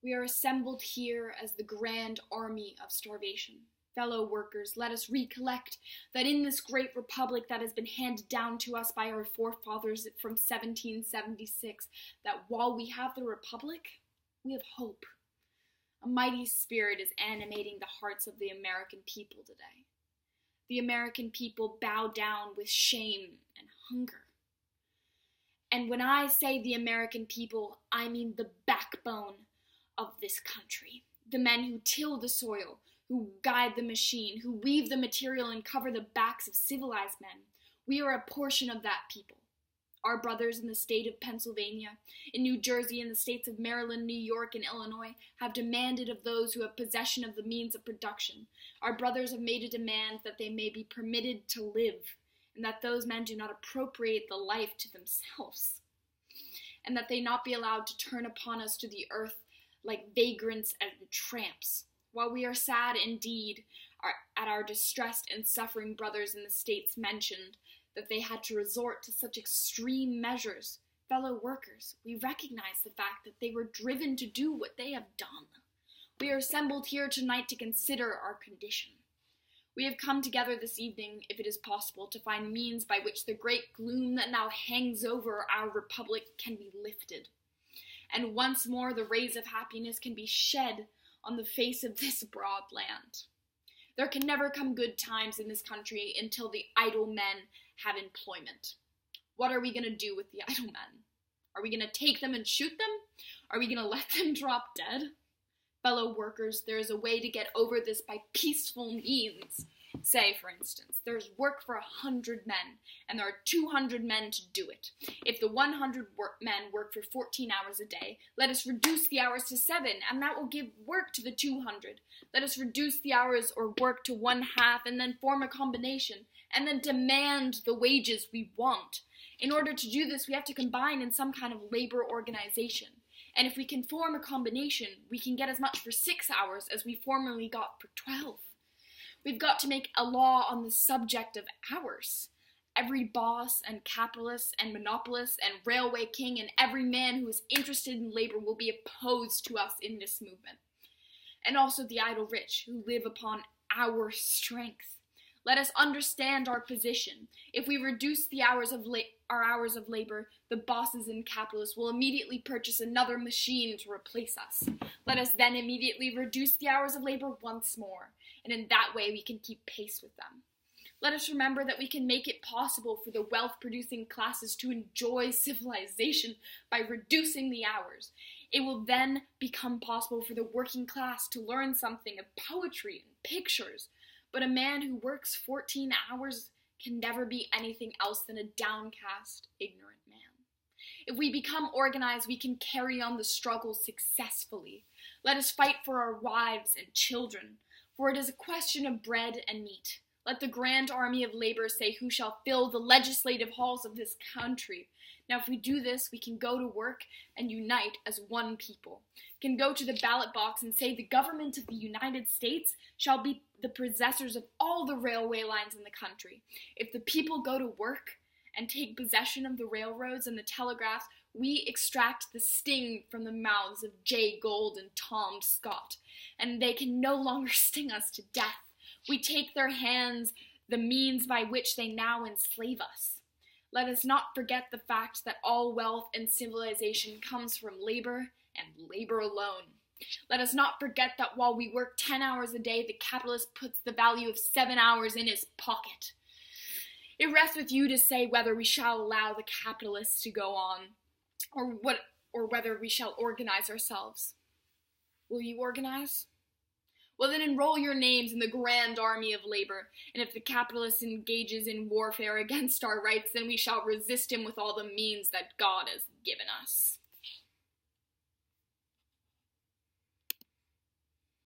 We are assembled here as the grand army of starvation. Fellow workers, let us recollect that in this great republic that has been handed down to us by our forefathers from 1776, that while we have the republic, we have hope. A mighty spirit is animating the hearts of the American people today. The American people bow down with shame and hunger. And when I say the American people, I mean the backbone of this country. The men who till the soil, who guide the machine, who weave the material and cover the backs of civilized men. We are a portion of that people. Our brothers in the state of Pennsylvania, in New Jersey, and the states of Maryland, New York, and Illinois have demanded of those who have possession of the means of production. Our brothers have made a demand that they may be permitted to live, and that those men do not appropriate the life to themselves, and that they not be allowed to turn upon us to the earth like vagrants and tramps. While we are sad indeed at our distressed and suffering brothers in the states mentioned, that they had to resort to such extreme measures, fellow workers, we recognize the fact that they were driven to do what they have done. We are assembled here tonight to consider our condition. We have come together this evening, if it is possible, to find means by which the great gloom that now hangs over our republic can be lifted, and once more the rays of happiness can be shed on the face of this broad land. There can never come good times in this country until the idle men have employment. What are we going to do with the idle men? Are we going to take them and shoot them? Are we going to let them drop dead? Fellow workers, there is a way to get over this by peaceful means. Say, for instance, there's work for 100 men, and there are 200 men to do it. If the 100 men work for 14 hours a day, let us reduce the hours to 7, and that will give work to the 200. Let us reduce the hours or work to 1/2, and then form a combination, and then demand the wages we want. In order to do this, we have to combine in some kind of labor organization. And if we can form a combination, we can get as much for 6 hours as we formerly got for 12. We've got to make a law on the subject of hours. Every boss and capitalist and monopolist and railway king and every man who is interested in labor will be opposed to us in this movement. And also the idle rich who live upon our strength. Let us understand our position. If we reduce the hours of our hours of labor, the bosses and capitalists will immediately purchase another machine to replace us. Let us then immediately reduce the hours of labor once more, and in that way we can keep pace with them. Let us remember that we can make it possible for the wealth-producing classes to enjoy civilization by reducing the hours. It will then become possible for the working class to learn something of poetry and pictures. But a man who works 14 hours can never be anything else than a downcast, ignorant man. If we become organized, we can carry on the struggle successfully. Let us fight for our wives and children, for it is a question of bread and meat. Let the grand army of labor say who shall fill the legislative halls of this country. Now, if we do this, we can go to work and unite as one people, can go to the ballot box and say the government of the United States shall be the possessors of all the railway lines in the country. If the people go to work and take possession of the railroads and the telegraphs, we extract the sting from the mouths of Jay Gould and Tom Scott, and they can no longer sting us to death. We take their hands the means by which they now enslave us. Let us not forget the fact that all wealth and civilization comes from labor and labor alone. Let us not forget that while we work 10 hours a day, the capitalist puts the value of 7 hours in his pocket. It rests with you to say whether we shall allow the capitalists to go on, or whether we shall organize ourselves. Will you organize? Well, then enroll your names in the grand army of labor, and if the capitalist engages in warfare against our rights, then we shall resist him with all the means that God has given us.